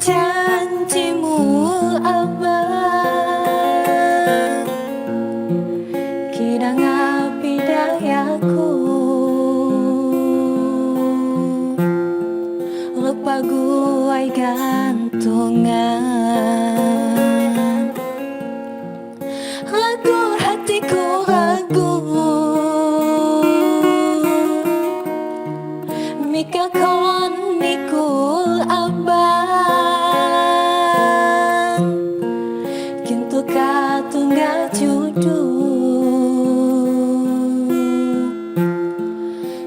janjimu abang, kidang api dayaku, lupa guai gantungan, lagu hatiku ragu, mika kon nikul abang, kintu katunggal judu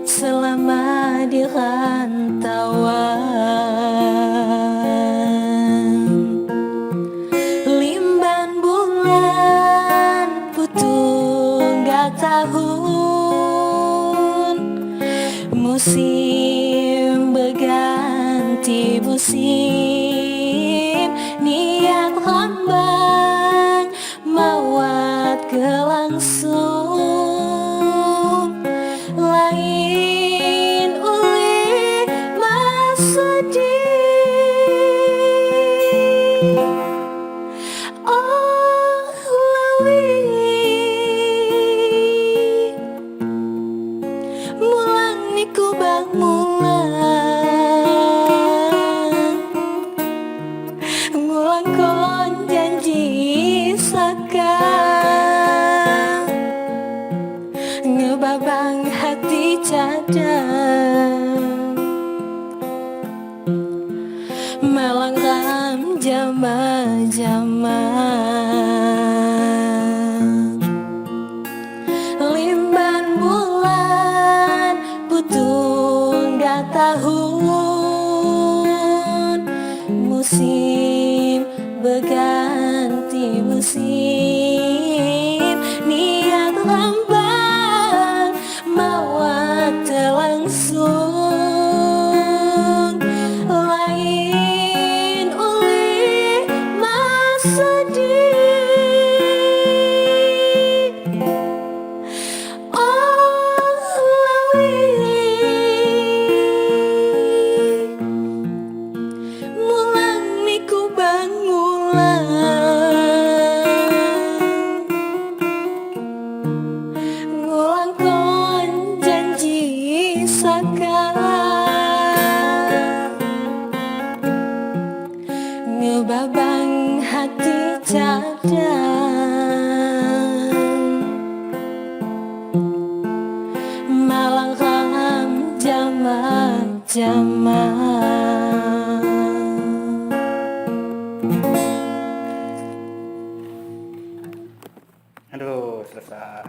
selama di rantauan. Limban bulan putung gak tahun, musim berganti musim, niat lambang mawat kelangsung, lain uli masedih. Oh lawi mulang niku bang mulang kon janji saka, ngebabang hati cadang, malang ram jama-jama. Limban bulan putung gak tahun, musim berganti musim, niat lambang mawat terlangsung, lain uli masedih. Mulang niku bang mulang kon janji saka, ngebabang hati cadang, malang ram jama-jama. Aduh, selesai.